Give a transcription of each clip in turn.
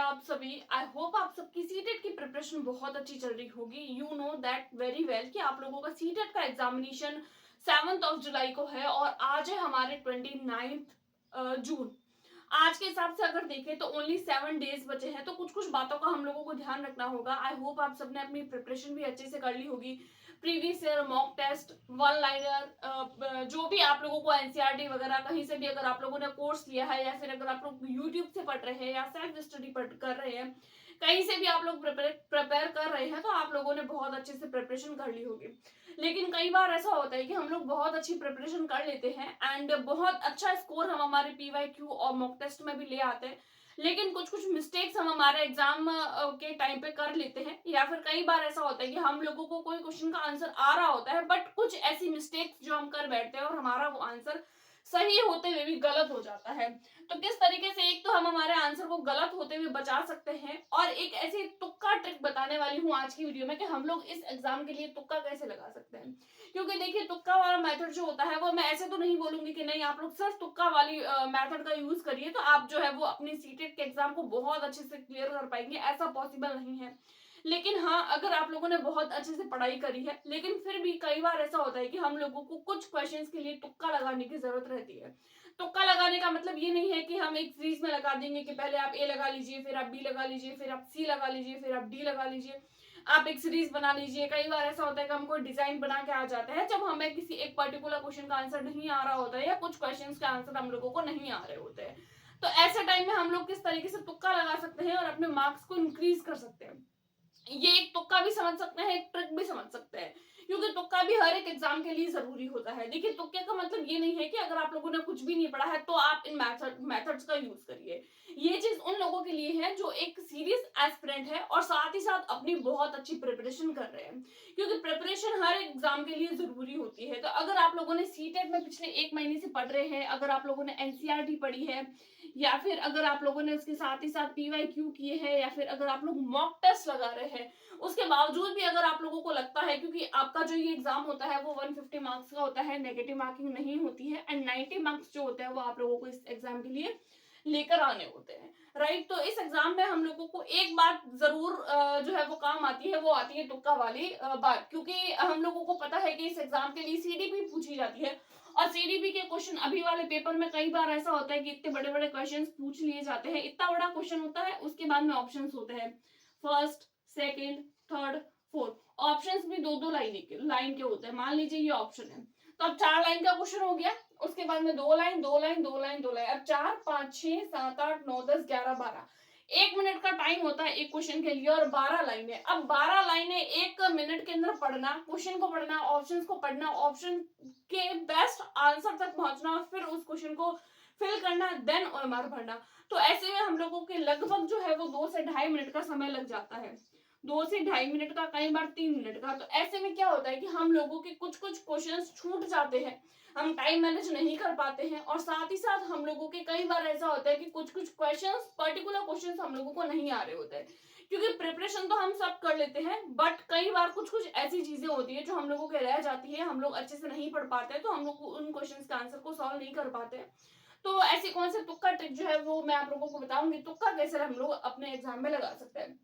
आप सभी। I hope आप सबकी सीटेट की प्रिपरेशन बहुत अच्छी चल रही होगी। You know that very well कि आप लोगों का सीटेट का एग्जामिनेशन 7 जुलाई को है और आज है हमारे 29 जून। आज के हिसाब से अगर देखें तो ओनली 7 डेज बचे हैं, तो कुछ कुछ बातों का हम लोगों को ध्यान रखना होगा। आई होप आप सबने अपनी प्रिपरेशन भी अच्छे से कर ली होगी। Previous year mock test, one liner, जो भी आप लोगों को एनसीईआरटी वगैरह कहीं से भी अगर आप लोगों ने कोर्स लिया है या फिर अगर आप लोग यूट्यूब से पढ़ रहे हैं या सेल्फ स्टडी कर रहे हैं, कहीं से भी आप लोग प्रिपेयर कर रहे हैं, तो आप लोगों ने बहुत अच्छे से प्रिपरेशन कर ली होगी। लेकिन कई बार ऐसा होता है कि हम लोग बहुत अच्छी प्रिपरेशन कर लेते हैं एंड बहुत अच्छा स्कोर हम हमारे पीवाईक्यू और मॉक टेस्ट में भी ले आते हैं, लेकिन कुछ कुछ मिस्टेक्स हम हमारे एग्जाम के टाइम पे कर लेते हैं। या फिर कई बार ऐसा होता है कि हम लोगों को कोई क्वेश्चन का आंसर आ रहा होता है, बट कुछ ऐसी मिस्टेक्स जो हम कर बैठते हैं और हमारा वो आंसर सही होते हुए भी गलत हो जाता है। तो किस तरीके से एक तो हम हमारे आंसर को गलत होते हुए बचा सकते हैं, और एक ऐसी तुक्का ट्रिक बताने वाली हूँ आज की वीडियो में कि हम लोग इस एग्जाम के लिए तुक्का कैसे लगा सकते हैं। क्योंकि देखिए, तुक्का वाला मेथड जो होता है वो मैं ऐसे तो नहीं बोलूंगी कि नहीं आप लोग सिर्फ तुक्का वाली मेथड का यूज करिए तो आप जो है वो अपनी सीटेट के एग्जाम को बहुत अच्छे से क्लियर कर पाएंगे, ऐसा पॉसिबल नहीं है। लेकिन हाँ, अगर आप लोगों ने बहुत अच्छे से पढ़ाई करी है, लेकिन फिर भी कई बार ऐसा होता है कि हम लोगों को कुछ क्वेश्चंस के लिए तुक्का लगाने की जरूरत रहती है। तुक्का लगाने का मतलब ये नहीं है कि हम एक सीरीज में लगा देंगे कि पहले आप ए लगा लीजिए, फिर आप बी लगा लीजिए, फिर आप सी लगा लीजिए, फिर आप डी लगा लीजिए, आप एक सीरीज बना लीजिए। कई बार ऐसा होता है कि हमको डिजाइन बना के आ जाता है जब हमें किसी एक पर्टिकुलर क्वेश्चन का आंसर नहीं आ रहा होता है या कुछ क्वेश्चन के आंसर हम लोगों को नहीं आ रहे होते हैं। तो ऐसे टाइम में हम लोग किस तरीके से तुक्का लगा सकते हैं और अपने मार्क्स को इंक्रीज कर सकते हैं, ये एक तुक्का भी समझ सकते हैं, एक ट्रिक भी समझ सकते हैं, क्योंकि तुक्का भी हर एक एग्जाम के लिए जरूरी होता है। देखिए, तुक्के का मतलब ये नहीं है कि अगर आप लोगों ने कुछ भी नहीं पढ़ा है तो आप इन मेथड्स का यूज करिए। ये चीज उन लोगों के लिए है जो एक सीरियस एस्पिरेंट है और साथ ही साथ अपनी बहुत अच्छी प्रिपरेशन कर रहे हैं, क्योंकि प्रिपरेशन हर एग्जाम के लिए जरूरी होती है। तो अगर आप लोगों ने सीटेट में पिछले 1 महीने से पढ़ रहे हैं, अगर आप लोगों ने एनसीईआरटी पढ़ी है, या फिर अगर आप लोगों ने उसके साथ ही साथ पीवाईक्यू किए हैं, या फिर अगर आप लोग मॉक टेस्ट लगा रहे हैं, उसके बावजूद भी अगर आप लोगों को लगता है, क्योंकि आपका जो ये एग्जाम होता है वो 150 मार्क्स का होता है, नेगेटिव मार्किंग नहीं होती है, एंड 90 मार्क्स जो होते हैं वो आप लोगों को इस एग्जाम के लिए लेकर आने होते हैं, राइट। तो इस एग्जाम में हम लोगों को एक बात जरूर जो है वो काम आती है, वो आती है तुक्का वाली बात, क्योंकि हम लोगों को पता है कि इस एग्जाम के लिए सीडीपी पूछी जाती है, और सीडीपी के क्वेश्चन अभी वाले पेपर में कई बार ऐसा होता है कि इतने बड़े बड़े क्वेश्चन पूछ लिए जाते हैं। इतना बड़ा क्वेश्चन होता है, उसके बाद में ऑप्शंस होते हैं, first, second, third, fourth. Options भी दो दो लाइन के होते हैं। मान लीजिए ये ऑप्शन है, तो अब 4 लाइन का क्वेश्चन हो गया, उसके बाद में 2 लाइन 2 लाइन 2 लाइन 2 लाइन, अब 4 5 6 7 8 9 10 11 12, 1 मिनट का टाइम होता है एक क्वेश्चन के लिए, और 12 लाइनें। अब 12 लाइनें 1 मिनट के अंदर पढ़ना, क्वेश्चन को पढ़ना, ऑप्शंस को पढ़ना, ऑप्शन के बेस्ट आंसर तक पहुंचना, फिर उस क्वेश्चन को फिल करना, देन ओएमआर भरना। तो ऐसे में हम लोगों के लगभग जो है वो 2 से ढाई मिनट का समय लग जाता है, 2 से ढाई मिनट का, कई बार 3 मिनट का। तो ऐसे में क्या होता है कि हम लोगों के कुछ कुछ क्वेश्चंस छूट जाते हैं, हम टाइम मैनेज नहीं कर पाते हैं, और साथ ही साथ हम लोगों के कई बार ऐसा होता है कि कुछ कुछ क्वेश्चंस, पर्टिकुलर क्वेश्चंस हम लोगों को नहीं आ रहे होते हैं, क्योंकि प्रिपरेशन तो हम सब कर लेते हैं, बट कई बार कुछ कुछ ऐसी चीजें होती है जो हम लोगों के रह जाती है, हम लोग अच्छे से नहीं पढ़ पाते, तो हम लोग उन क्वेश्चंस का आंसर को सॉल्व नहीं कर पाते। तो ऐसी कौन से तुक्का ट्रिक जो है वो मैं आप लोगों को बताऊंगी, तुक्का कैसे हम लोग अपने एग्जाम में लगा सकते हैं।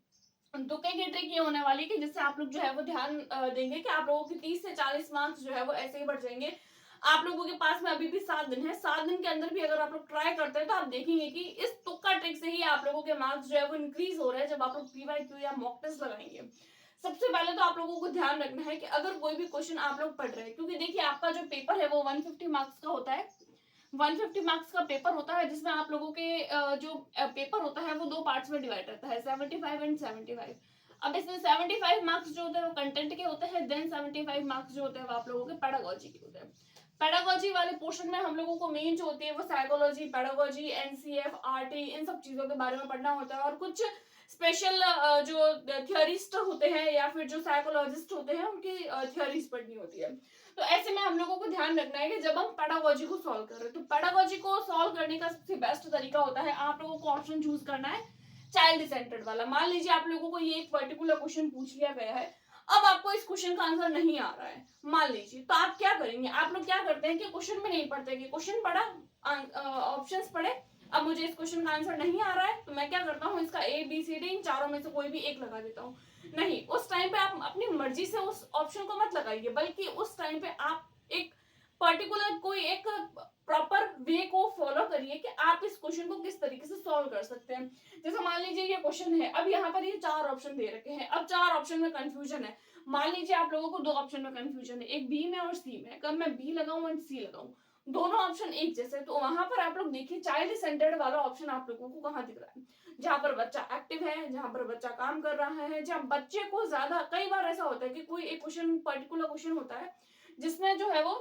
तुक्के की ट्रिक ये होने वाली कि जिससे आप लोग जो है वो ध्यान देंगे कि आप लोगों के 30 से 40 मार्क्स जो है वो ऐसे ही बढ़ जाएंगे। आप लोगों के पास में अभी भी 7 दिन है, 7 दिन के अंदर भी अगर आप लोग ट्राई करते हैं तो आप देखेंगे कि इस तुक्का ट्रिक से ही आप लोगों के मार्क्स जो है वो इंक्रीज हो रहे हैं जब आप लोग पीवाईक्यू या मॉक टेस्ट लगाएंगे। सबसे पहले तो आप लोगों को ध्यान रखना है कि अगर कोई भी क्वेश्चन आप लोग पढ़ रहे हैं, क्योंकि देखिए आपका जो पेपर है वो 150 मार्क्स का होता है, 150 मार्क्स का पेपर होता है, जिसमें आप लोगों के जो पेपर होता है वो 2 पार्ट्स में डिवाइड रहता है, 75 एंड 75। अब इसमें 75 मार्क्स जो होते हैं वो कंटेंट के होते हैं, देन 75 मार्क्स जो होते हैं वो आप लोगों के पेडागोजी के होते हैं। पेडागोजी वाले पोर्शन में हम लोगों को मेन जो होती है वो साइकोलॉजी, पेडागोजी, एनसीएफ, आरटी, इन सब चीजों के बारे में पढ़ना होता है, और कुछ स्पेशल जो थियोरिस्ट होते हैं या फिर जो साइकोलॉजिस्ट होते हैं उनकी थियोरीज पढ़नी होती है। तो ऐसे में हम लोगों को ध्यान रखना है कि जब हम पेडागोजी को सॉल्व कर रहे हैं, तो पेडागोजी को सॉल्व करने का सबसे बेस्ट तरीका होता है, आप लोगों को ऑप्शन चूज करना है चाइल्ड सेंटर्ड वाला। मान लीजिए आप लोगों को ये एक पर्टिकुलर क्वेश्चन पूछ लिया गया है, अब आपको इस क्वेश्चन का आंसर नहीं आ रहा है, मान लीजिए, तो आप क्या करेंगे, आप लोग क्या करते हैं कि क्वेश्चन में नहीं पढ़ते कि क्वेश्चन पढ़ा, ऑप्शंस पढ़े, अब मुझे इस क्वेश्चन का आंसर नहीं आ रहा है तो मैं मैं क्या करता हूँ, इसका ए बी सी डी इन चारों में से कोई भी एक लगा देता हूँ। नहीं, उस टाइम पे आप अपनी मर्जी से उस ऑप्शन को मत लगाइए, बल्कि उस टाइम पे आप एक पर्टिकुलर कोई एक प्रॉपर वे को फॉलो करिए कि आप इस क्वेश्चन को किस तरीके से सॉल्व कर सकते हैं। जैसे मान लीजिए ये क्वेश्चन है, अब यहाँ पर ये 4 ऑप्शन दे रखे हैं, अब 4 ऑप्शन में कंफ्यूजन है। मान लीजिए आप लोगों को 2 ऑप्शन में कंफ्यूजन है, एक बी में और सी में। कब मैं बी लगाऊं एंड सी लगाऊं, दोनों ऑप्शन एक जैसे, तो वहां पर आप लोग देखिए चाइल्ड सेंटर्ड वाला ऑप्शन आप लोगों को कहाँ दिख रहा है, जहां पर बच्चा एक्टिव है, जहां पर बच्चा काम कर रहा है, जहां बच्चे को ज्यादा, कई बार ऐसा होता है कि कोई एक क्वेश्चन पर्टिकुलर क्वेश्चन होता है जिसमें जो है वो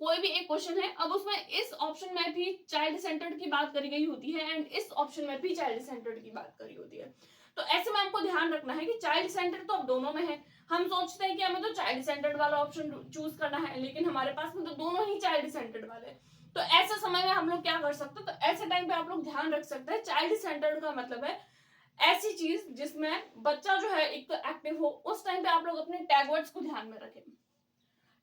कोई भी एक क्वेश्चन है, अब उसमें इस ऑप्शन में भी चाइल्ड सेंटर्ड की बात करी गई होती है एंड इस ऑप्शन में भी चाइल्ड सेंटर्ड की बात करी होती है। तो ऐसे में आपको ध्यान रखना है कि चाइल्ड सेंटर्ड तो अब दोनों में है। हम सोचते हैं कि हमें तो चाइल्ड सेंटर्ड वाला ऑप्शन चूज करना है, लेकिन हमारे पास में तो दोनों ही चाइल्ड सेंटर्ड वाले। तो ऐसे समय में हम लोग क्या कर सकते हैं, तो ऐसे टाइम पे आप लोग ध्यान रख सकते हैं, चाइल्ड सेंटर्ड का मतलब है ऐसी चीज जिसमें बच्चा जो है एक तो एक्टिव हो। उस टाइम पे आप लोग अपने टैग वर्ड्स को ध्यान में रखें,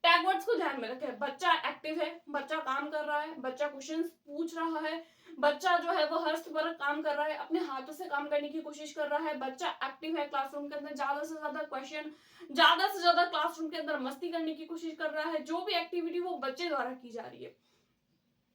टैग वर्ड्स को ध्यान में रखें। बच्चा एक्टिव है, बच्चा काम कर रहा है, बच्चा क्वेश्चंस पूछ रहा है, बच्चा जो है वो हस्तपरक काम कर रहा है, अपने हाथों से काम करने की कोशिश कर रहा है, बच्चा एक्टिव है क्लासरूम के अंदर, ज्यादा से ज्यादा क्वेश्चन, ज्यादा से ज्यादा क्लासरूम के अंदर मस्ती करने की कोशिश कर रहा है। जो भी एक्टिविटी वो बच्चे द्वारा की जा रही है,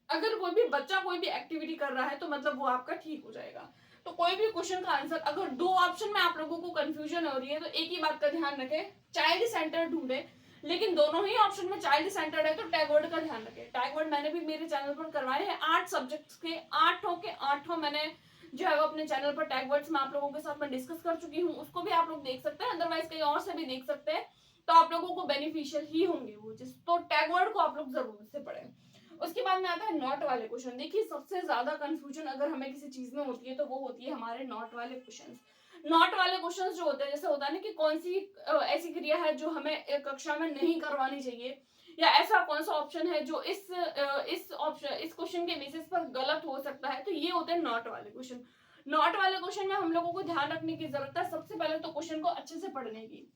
अगर कोई भी बच्चा कोई भी एक्टिविटी कर रहा है तो मतलब वो आपका ठीक हो जाएगा। तो कोई भी क्वेश्चन का आंसर, अगर 2 ऑप्शन में आप लोगों को कंफ्यूजन हो रही है, तो एक ही बात का ध्यान रखें, चाइल्ड सेंटर ढूंढे। लेकिन दोनों ही ऑप्शन में चाइल्ड सेंटर्ड है तो टैग वर्ड का ध्यान रखें। टैग वर्ड मैंने भी मेरे चैनल पर करवाए हैं, 8 सब्जेक्ट्स के 8 मैंने जो है वो अपने चैनल पर टैग वर्ड्स में आप लोगों के साथ में डिस्कस कर चुकी हूँ, उसको भी आप लोग देख सकते हैं, अदरवाइज कहीं और से भी देख सकते हैं। तो आप लोगों को बेनिफिशियल ही होंगे वो चीज। तो टैग वर्ड को आप लोग जरूर से पढ़ें। उसके बाद में आता है नॉट वाले क्वेश्चन। देखिए सबसे ज्यादा कंफ्यूजन अगर हमें किसी चीज में होती है तो वो होती है हमारे नॉट वाले क्वेश्चन। नॉट वाले क्वेश्चंस जो होते हैं, जैसे होता है ना कि कौन सी ऐसी क्रिया है जो हमें कक्षा में नहीं करवानी चाहिए, या ऐसा कौन सा ऑप्शन है जो इस ऑप्शन इस क्वेश्चन के बेसिस पर गलत हो सकता है, तो ये होते हैं नॉट वाले क्वेश्चन। नॉट वाले क्वेश्चन में हम लोगों को ध्यान रखने की जरूरत है, सबसे पहले तो क्वेश्चन को अच्छे से पढ़ने की।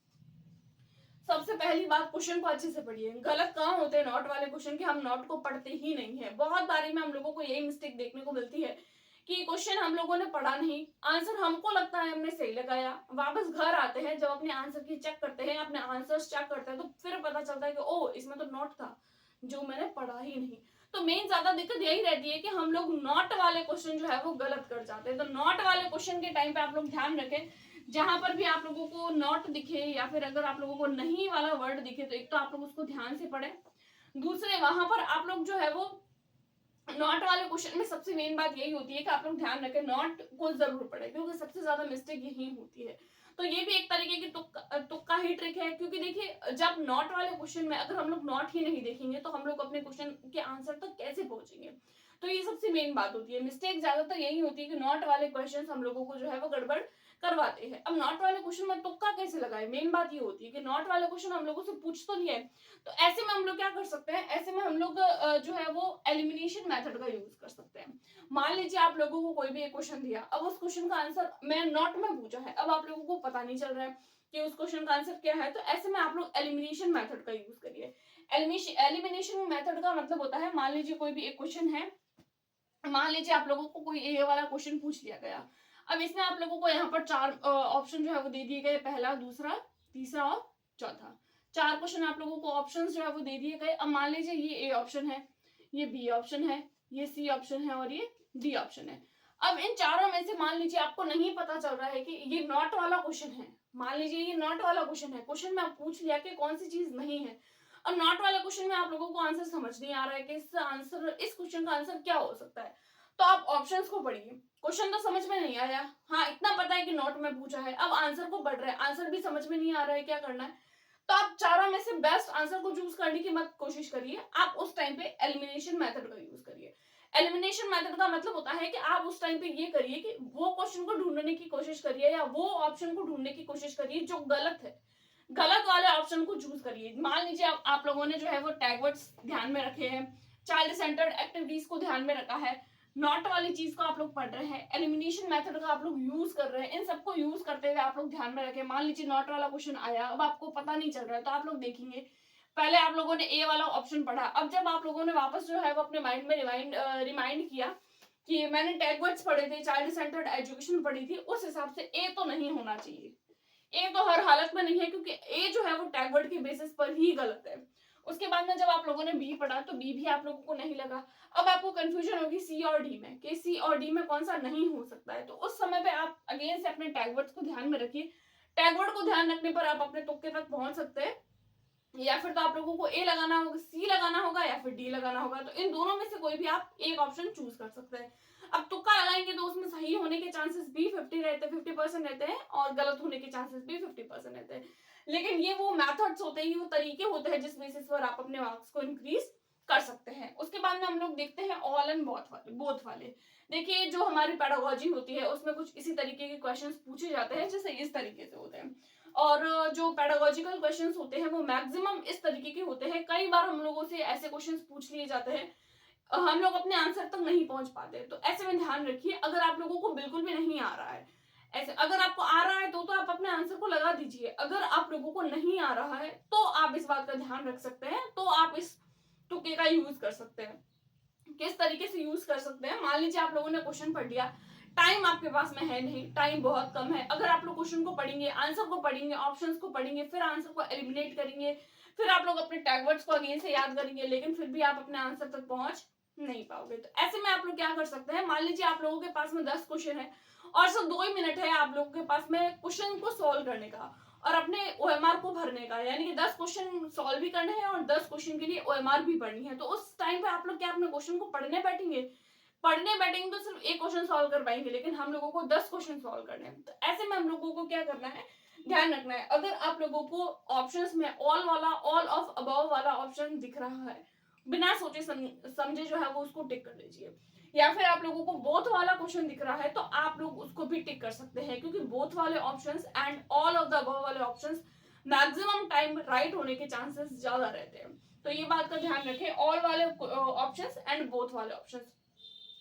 सबसे पहली बात, क्वेश्चन को अच्छे से पढ़िए। गलत कहाँ होते हैं नॉट वाले क्वेश्चन के, हम नॉट को पढ़ते ही नहीं है। बहुत बारी में हम लोगों को यही मिस्टेक देखने को मिलती है कि क्वेश्चन हम लोगों ने पढ़ा नहीं, आंसर हमको लगता है हमने सही लगाया, वापस घर आते हैं जब अपने आंसर की चेक करते हैं, अपने आंसर्स चेक करते हैं, तो फिर पता चलता है कि ओ इसमें तो नॉट था जो मैंने पढ़ा ही नहीं। तो मेन ज्यादा दिक्कत यही रहती है कि हम लोग नॉट वाले क्वेश्चन जो है वो गलत कर जाते हैं। तो नॉट वाले क्वेश्चन के टाइम पे आप लोग ध्यान रखें, जहां पर भी आप लोगों को नॉट दिखे या फिर अगर आप लोगों को नहीं वाला वर्ड दिखे, तो एक तो आप लोग उसको ध्यान से पढ़ें, दूसरे वहां पर आप लोग जो है वो नॉट वाले क्वेश्चन में सबसे मेन बात यही होती है कि आप लोग ध्यान रखें नॉट को जरूर पढ़े, क्योंकि सबसे ज्यादा मिस्टेक यही होती है। तो ये भी एक तरीके की तुक्का ही ट्रिक है, क्योंकि देखिए जब नॉट वाले क्वेश्चन में अगर हम लोग नॉट ही नहीं देखेंगे तो हम लोग अपने क्वेश्चन के आंसर तक कैसे पहुंचेंगे। तो ये सबसे मेन बात होती है, मिस्टेक ज्यादातर यही होती है कि नॉट वाले क्वेश्चन हम लोगों को जो है वो गड़बड़ करवाते हैं। अब नॉट वाले क्वेश्चन में तुक्का कैसे लगाए, मेन बात ये होती है कि नॉट वाले क्वेश्चन हम लोगों से पूछ तो नहीं है, तो ऐसे में हम लोग क्या कर सकते हैं, ऐसे में हम लोग जो है वो एलिमिनेशन मेथड का यूज कर सकते हैं। मान लीजिए आप लोगों को कोई भी एक क्वेश्चन दिया, अब उस क्वेश्चन का आंसर मैं नॉट में पूछा है, अब आप लोगों को पता नहीं चल रहा है कि उस क्वेश्चन का आंसर क्या है, तो ऐसे में आप लोग एलिमिनेशन मेथड का यूज करिए। एलिमिनेशन मेथड का मतलब होता है, मान लीजिए कोई भी एक क्वेश्चन है, मान लीजिए आप लोगों को कोई ए वाला क्वेश्चन पूछ लिया गया, अब इसमें आप लोगों को यहाँ पर 4 ऑप्शन जो है वो दे दिए गए, पहला, दूसरा, तीसरा और चौथा। 4 क्वेश्चन आप लोगों को ऑप्शंस जो है वो दे दिए गए। अब मान लीजिए ये ए ऑप्शन है, ये बी ऑप्शन है, ये सी ऑप्शन है और ये डी ऑप्शन है। अब इन चारों में से मान लीजिए आपको नहीं पता चल रहा है कि ये नॉट वाला क्वेश्चन है, मान लीजिए ये नॉट वाला क्वेश्चन है, क्वेश्चन में आप पूछ लिया कि कौन सी चीज नहीं है। अब नॉट वाले क्वेश्चन में आप लोगों को आंसर समझ नहीं आ रहा है कि इस क्वेश्चन का आंसर क्या हो सकता है, तो आप ऑप्शंस को पढ़िए। क्वेश्चन तो समझ में नहीं आया, हाँ इतना पता है कि नोट में पूछा है, अब आंसर को पढ़ रहे हैं, आंसर भी समझ में नहीं आ रहा है क्या करना है, तो आप चारों में से बेस्ट आंसर को चूज करने की मत कोशिश करिए, आप उस टाइम पे एलिमिनेशन मेथड का यूज करिए। एलिमिनेशन मेथड का मतलब होता है कि आप उस टाइम पे ये करिए कि वो क्वेश्चन को ढूंढने की कोशिश करिए या वो ऑप्शन को ढूंढने की कोशिश करिए जो गलत है, गलत वाले ऑप्शन को चूज करिए। मान लीजिए आप लोगों ने जो है वो टैग वर्ड्स ध्यान में रखे हैं, चाइल्ड सेंटर्ड एक्टिविटीज को ध्यान में रखा है, नॉट वाली चीज को आप लोग पढ़ रहे हैं, एलिमिनेशन मेथड का आप लोग यूज कर रहे हैं, इन सबको यूज करते हुए आप लोग ध्यान में रखें। मान लीजिए नॉट वाला क्वेश्चन आया, अब आपको पता नहीं चल रहा है, तो आप लोग देखेंगे पहले आप लोगों ने ए वाला ऑप्शन पढ़ा, अब जब आप लोगों ने वापस जो है वो अपने माइंड में रिमाइंड किया कि मैंने टैग वर्ड्स पढ़े थे, चाइल्ड सेंटर्ड एजुकेशन पढ़ी थी, उस हिसाब से ए तो नहीं होना चाहिए। ए तो हर हालत में नहीं है, क्योंकि ए जो है वो टैग वर्ड के बेसिस पर ही गलत है। उसके बाद में जब आप लोगों ने बी पढ़ा तो बी भी आप लोगों को नहीं लगा। अब आपको कंफ्यूजन होगी सी और डी में कि सी और डी में कौन सा नहीं हो सकता है। तो उस समय पे आप अगेन से अपने टैग वर्ड्स को ध्यान में रखिए। टैग वर्ड को ध्यान रखने पर आप अपने तुक्के तक पहुंच सकते हैं। या फिर तो आप लोगों को ए लगाना होगा, सी लगाना होगा, या फिर डी लगाना होगा। तो इन दोनों में से कोई भी आप एक ऑप्शन चूज कर सकते हैं। अब तुक्का लगाएंगे तो उसमें सही होने के चांसेस भी 50% रहते हैं और गलत होने के चांसेस भी 50% रहते हैं। लेकिन ये वो मेथड्स होते हैं, ये वो तरीके होते हैं जिस बेसिस पर आप अपने मार्क्स को इंक्रीज कर सकते हैं। उसके बाद में हम लोग देखते हैं ऑल एंड बोथ वाले। देखिए जो हमारी पेडागोजी होती है उसमें कुछ इसी तरीके के क्वेश्चंस पूछे जाते हैं, जैसे इस तरीके से होते हैं। और जो पेडागोजिकल क्वेश्चंस होते हैं वो मैक्सिमम इस तरीके के होते हैं। कई बार हम लोगों से ऐसे क्वेश्चंस पूछ लिए जाते हैं, हम लोग अपने आंसर तक नहीं पहुंच पाते। तो ऐसे में ध्यान रखिए, अगर आप लोगों को बिल्कुल भी नहीं आ रहा है, ऐसे अगर आपको आ रहा है तो आप अपने आंसर को लगा दीजिए। अगर आप लोगों को नहीं आ रहा है तो आप इस बात का ध्यान रख सकते हैं, तो आप इस तुक्के का यूज कर सकते हैं। किस तरीके से यूज कर सकते हैं, मान लीजिए आप लोगों ने क्वेश्चन पढ़ लिया, टाइम आपके पास में है नहीं, टाइम बहुत कम है। अगर आप लोग क्वेश्चन को पढ़ेंगे, आंसर को पढ़ेंगे, ऑप्शंस को पढ़ेंगे, फिर आंसर को एलिमिनेट करेंगे, फिर आप लोग अपने टैग वर्ड्स को अगेन से याद करेंगे, लेकिन फिर भी आप अपने आंसर तक पहुंच नहीं पाओगे। तो ऐसे में आप लोग क्या कर सकते हैं, मान लीजिए आप लोगों के पास में 10 क्वेश्चन है और सिर्फ 2 ही मिनट है आप लोगों के पास में क्वेश्चन को सोल्व करने का और अपने ओएमआर को भरने का, यानी कि 10 क्वेश्चन सॉल्व भी करने हैं और 10 क्वेश्चन के लिए ओएमआर भी पढ़नी है। तो उस टाइम पे आप लोग क्या अपने क्वेश्चन को पढ़ने बैठेंगे तो सिर्फ एक क्वेश्चन सॉल्व कर पाएंगे, लेकिन हम लोगों को 10 क्वेश्चन सॉल्व करने हैं। तो ऐसे में हम लोगों को क्या करना है, ध्यान रखना है। अगर आप लोगों को ऑप्शंस में ऑल ऑफ अबव वाला ऑप्शन दिख रहा है, बिना सोचे समझे जो है वो उसको टिक कर लीजिए। या फिर आप लोगों को बोथ वाला क्वेश्चन दिख रहा है तो आप लोग उसको भी टिक कर सकते हैं, क्योंकि बोथ वाले options and all of the above वाले ऑप्शंस मैक्सिमम टाइम राइट होने के चांसेस ज्यादा रहते हैं। तो ये बात का ध्यान रखें, ऑल वाले ऑप्शंस एंड बोथ वाले ऑप्शंस,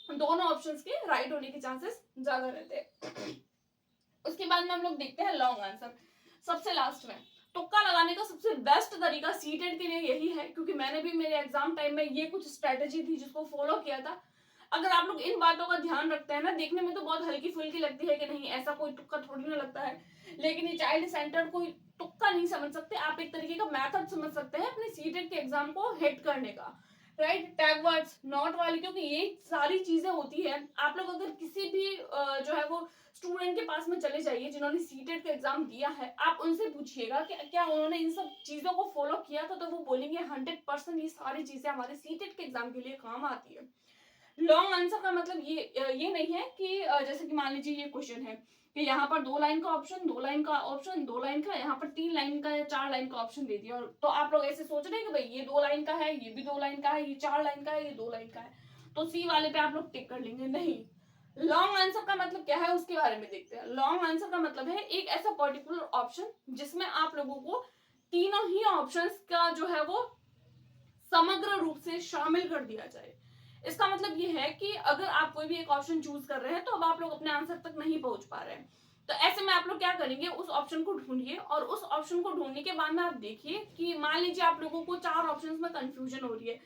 दोनों ऑप्शंस के राइट होने के चांसेस ज्यादा रहते हैं। उसके बाद में हम लोग देखते हैं लॉन्ग आंसर, सबसे लास्ट में। तुक्का लगाने का सबसे बेस्ट तरीका सीटेट के लिए यही है, क्योंकि मैंने भी मेरे एग्जाम टाइम में ये कुछ स्ट्रेटेजी थी जिसको फॉलो किया था। अगर आप लोग इन बातों का ध्यान रखते हैं ना, देखने में तो बहुत हल्की फुल्की लगती है कि नहीं ऐसा कोई तुक्का थोड़ी ना लगता है, लेकिन ये चाइल्ड सेंटर कोई तुक्का नहीं समझ सकते, आप एक तरीके का मेथड समझ सकते हैं अपने सीटेट के एग्जाम को हिट करने का। राइट, टैग वर्ड्स, नॉट वाली, क्योंकि ये सारी चीजें होती है। आप लोग अगर किसी भी जो है वो स्टूडेंट के पास में चले जाइए जिन्होंने सीटेट का एग्जाम दिया है, आप उनसे पूछिएगा कि क्या उन्होंने इन सब चीजों को फॉलो किया था, तो वो बोलेंगे 100% ये सारी चीजें हमारे सीटेट के एग्जाम के लिए काम आती है। लॉन्ग आंसर का मतलब ये नहीं है कि जैसे कि मान लीजिए ये क्वेश्चन है कि यहाँ पर 2 लाइन का ऑप्शन, 2 लाइन का ऑप्शन, 2 लाइन का, यहाँ पर 3 लाइन का या 4 लाइन का ऑप्शन दे दिया, और तो आप लोग ऐसे सोच रहे हैं कि भाई ये 2 लाइन का है, ये भी 2 लाइन का है, ये 4 लाइन का है, ये 2 लाइन का है, तो सी वाले पे आप लोग टिक कर लेंगे। नहीं, लॉन्ग आंसर का मतलब क्या है उसके बारे में देखते हैं। लॉन्ग आंसर का मतलब है एक ऐसा पर्टिकुलर ऑप्शन जिसमें आप लोगों को तीनों ही ऑप्शंस का जो है वो समग्र रूप से शामिल कर दिया जाए। इसका मतलब ये है कि अगर आप कोई भी एक ऑप्शन चूज कर रहे हैं तो अब आप लोग अपने आंसर तक नहीं पहुंच पा रहे हैं, तो ऐसे में आप लोग क्या करेंगे, उस ऑप्शन को ढूंढिए और उस ऑप्शन को ढूंढने के बाद में आप देखिए कि मान लीजिए आप लोगों को 4 ऑप्शंस में कंफ्यूजन हो रही है,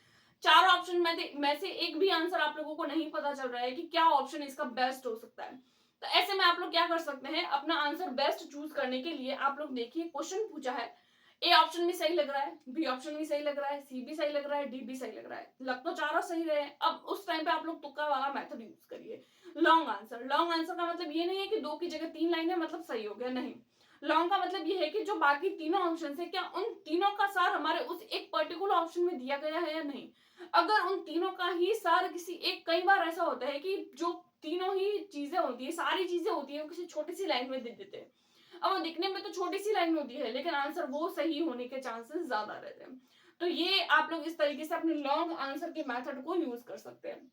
4 ऑप्शन में से एक भी आंसर आप लोगों को नहीं पता चल रहा है कि क्या ऑप्शन इसका बेस्ट हो सकता है। तो ऐसे में आप लोग क्या कर सकते हैं, अपना आंसर बेस्ट चूज करने के लिए आप लोग देखिए क्वेश्चन पूछा है, ए ऑप्शन भी सही लग रहा है, बी ऑप्शन भी सही लग रहा है, सी भी सही लग रहा है, डी भी सही लग रहा है, लग तो चारों सही रहे हैं। अब उस टाइम पे आप लोग तुक्का वाला मेथड यूज करिए। लॉन्ग आंसर का मतलब ये नहीं है कि 2 की जगह 3 लाइन है मतलब सही हो गया, नहीं। लॉन्ग का मतलब ये है कि जो बाकी तीनों ऑप्शन है क्या उन तीनों का सार हमारे उस एक पर्टिकुलर ऑप्शन में दिया गया है या नहीं। अगर उन तीनों का ही सार किसी एक, कई बार ऐसा होता है कि जो तीनों ही चीजें होती है, सारी चीजें होती है, वो किसी छोटी सी लाइन में दे देते हैं। अब वो दिखने में तो छोटी सी लाइन होती है, लेकिन आंसर वो सही होने के चांसेस ज्यादा रहते हैं। तो ये आप लोग इस तरीके से अपने लॉन्ग आंसर के मेथड को यूज कर सकते हैं।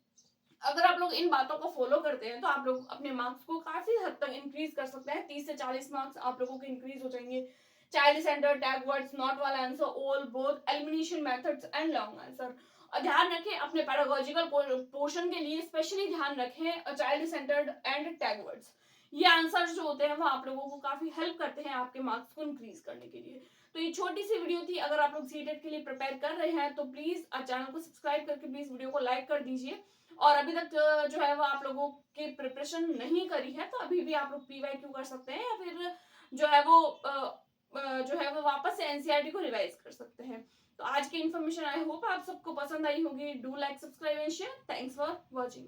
अगर आप लोग इन बातों को फॉलो करते हैं तो आप लोग अपने मार्क्स को काफी हद तक इंक्रीज कर सकते हैं। 30 से 40 मार्क्स आप लोगों के इंक्रीज हो जाएंगे। Child centre, tag words, not वाला answer, all, both, elimination methods and long answer. और ध्यान रखें अपने पैरागोजिकल पोर्शन के लिए स्पेशली ध्यान रखें child centred and tag words. ये आंसर जो होते हैं वो आप लोगों को काफी हेल्प करते हैं आपके मार्क्स को इंक्रीज करने के लिए। तो ये छोटी सी वीडियो थी। अगर आप लोग सीटेट के लिए प्रिपेयर कर रहे हैं तो प्लीज चैनल को सब्सक्राइब करके प्लीज वीडियो को लाइक कर दीजिए और अभी तक जो है वो आप लोगों की प्रिपरेशन नहीं करी है तो अभी भी आप लोग PYQ कर सकते हैं या फिर जो है वो जो है वो वापस से एनसीईआरटी को रिवाइज कर सकते हैं। तो आज की इन्फॉर्मेशन आई होप आप सबको पसंद आई होगी। Do like, subscribe and share. Thanks for watching.